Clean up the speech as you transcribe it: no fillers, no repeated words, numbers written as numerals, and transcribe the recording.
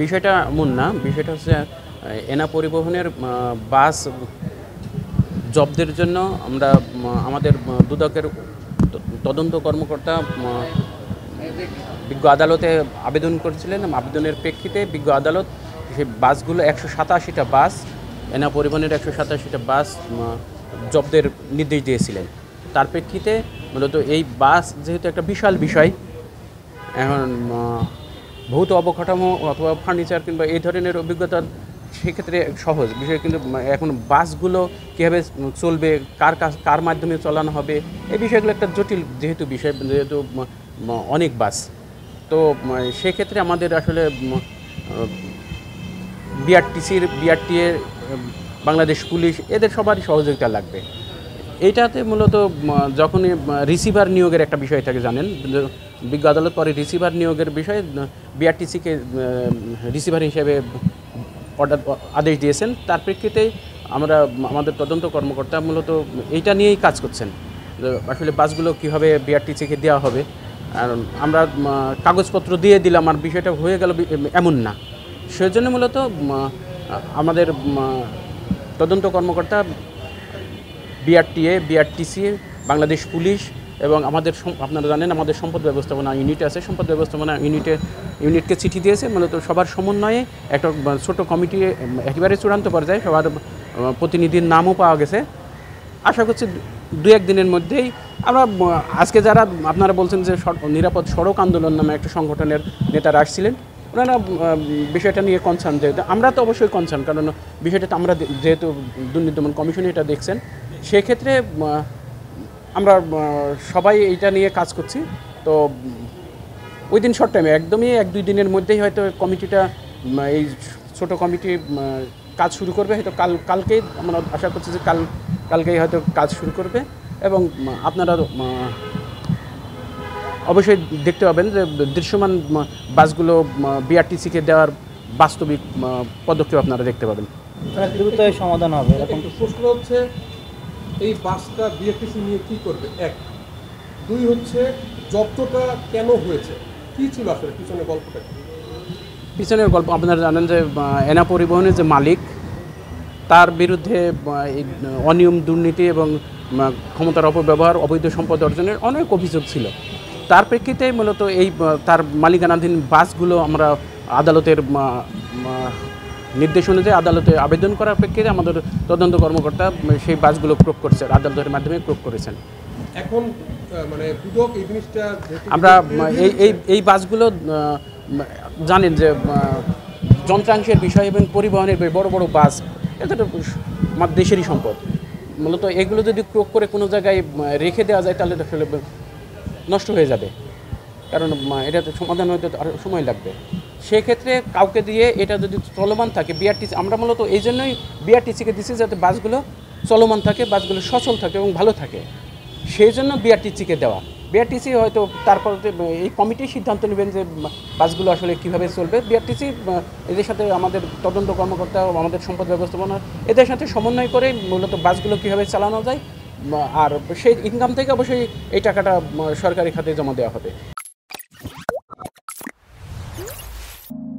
বিষয়টা এমন না, বিষয়টা হচ্ছে এনা পরিবহনের বাস জব্দের জন্য আমরা আমাদের দুদকের তদন্ত কর্মকর্তা বিজ্ঞ আদালতে আবেদন করেছিলেন। আবেদনের প্রেক্ষিতে বিজ্ঞ আদালত সেই বাসগুলো 187টা বাস, এনা পরিবহনের 187টা বাস জব্দের নির্দেশ দিয়েছিলেন। তার প্রেক্ষিতে মূলত এই বাস যেহেতু একটা বিশাল বিষয়, এখন ভৌত অবকাঠামো অথবা ফার্নিচার কিংবা এই ধরনের অভিজ্ঞতা সেক্ষেত্রে সহজ বিষয়, কিন্তু এখন বাসগুলো কীভাবে চলবে, কার মাধ্যমে চালানো হবে, এই বিষয়গুলো একটা জটিল যেহেতু বিষয়, যেহেতু অনেক বাস। তো সেক্ষেত্রে আমাদের আসলে বিআরটিএ, বাংলাদেশ পুলিশ, এদের সবারই সহযোগিতা লাগবে। এইটাতে মূলত যখনই রিসিভার নিয়োগের একটা বিষয় থাকে, জানেন বিজ্ঞ আদালত পরে রিসিভার নিয়োগের বিষয়ে বিআরটিসিকে রিসিভার হিসেবে আদেশ দিয়েছেন। তার প্রেক্ষিতে আমরা আমাদের তদন্ত কর্মকর্তা মূলত এইটা নিয়েই কাজ করছেন, আসলে বাসগুলো কীভাবে বিআরটিসিকে দেওয়া হবে। আর আমরা কাগজপত্র দিয়ে দিলাম আর বিষয়টা হয়ে গেল এমন না। সেজন্য মূলত আমাদের তদন্ত কর্মকর্তা বিআরটিসি, বাংলাদেশ পুলিশ এবং আমাদের আপনারা জানেন আমাদের সম্পদ ব্যবস্থাপনা ইউনিট আছে, সম্পদ ব্যবস্থাপনা ইউনিটকে চিঠি দিয়েছে মূলত সবার সমন্বয়ে একটা ছোট কমিটি একেবারে চূড়ান্ত পর্যায়ে সবার প্রতিনিধির নামও পাওয়া গেছে। আশা করছি 2-1 দিনের মধ্যেই আমরা আজকে যারা আপনারা বলছেন যে নিরাপদ সড়ক আন্দোলন নামে একটা সংগঠনের নেতারা আসছিলেন, ওনারা বিষয়টা নিয়ে কনসার্ন, যেহেতু আমরা তো অবশ্যই কনসার্ন, কারণ বিষয়টা তো আমরা যেহেতু দুর্নীতি দমন কমিশন এটা দেখছেন, সেক্ষেত্রে আমরা সবাই এইটা নিয়ে কাজ করছি। তো উইদিন শর্ট টাইমে একদমই 1-2 দিনের মধ্যেই হয়তো কমিটিটা, এই ছোট কমিটি কাজ শুরু করবে। হয়তো কালকেই আমরা আশা করছি যে কালকেই হয়তো কাজ শুরু করবে এবং আপনারা অবশ্যই দেখতে পাবেন যে দৃশ্যমান বাসগুলো বিআরটিসিকে দেওয়ার বাস্তবিক পদক্ষেপ আপনারা দেখতে পাবেন। দ্রুত সমাধান হবে। এখন প্রশ্ন হচ্ছে এই বাসটা বিআরটিসি নিয়ে কী করবে, 1। 2 হচ্ছে জব্দটা কেন হয়েছে, কী ছিল আসলে পিছনের গল্পটা? পিছনের গল্প আপনারা জানেন যে এনা পরিবহনের যে মালিক, তার বিরুদ্ধে অনিয়ম, দুর্নীতি এবং ক্ষমতার অপব্যবহার, অবৈধ সম্পদ অর্জনের অনেক অভিযোগ ছিল। তার প্রেক্ষিতে মূলত এই তার মালিকানাধীন বাসগুলো আমরা আদালতের নির্দেশ অনুযায়ী আদালতে আবেদন করার প্রেক্ষিতে আমাদের তদন্ত কর্মকর্তা সেই বাসগুলো ক্রোক করছে, আদালতের মাধ্যমে ক্রোক করেছেন। এখন মানে দুদক এই জিনিসটা আমরা এই বাসগুলো জানেন যে যন্ত্রাংশের বিষয় এবং পরিবহনের বড় বড় বাস, এটা তো আমার দেশেরই সম্পদ। মূলত এগুলো যদি ক্রোক করে কোনো জায়গায় রেখে দেওয়া যায় তাহলে আসলে নষ্ট হয়ে যাবে, কারণ এটা তো সমাধান হতে আরও সময় লাগবে। সেক্ষেত্রে কাউকে দিয়ে এটা যদি চলমান থাকে, বিআরটিসি আমরা মূলত এই জন্যই বিআরটিসিকে দিচ্ছি যাতে বাসগুলো চলমান থাকে, বাসগুলো সচল থাকে এবং ভালো থাকে, সেই জন্য বিআরটিসিকে দেওয়া। বিআরটিসি হয়তো তারপর এই কমিটি সিদ্ধান্ত নেবেন যে বাসগুলো আসলে কীভাবে চলবে। বিআরটিসি এদের সাথে আমাদের তদন্ত কর্মকর্তা, আমাদের সম্পদ ব্যবস্থাপনা, এদের সাথে সমন্বয় করে মূলত বাসগুলো কীভাবে চালানো যায়, আর সেই ইনকাম থেকে অবশ্যই এই টাকাটা সরকারি খাতে জমা দেওয়া হবে।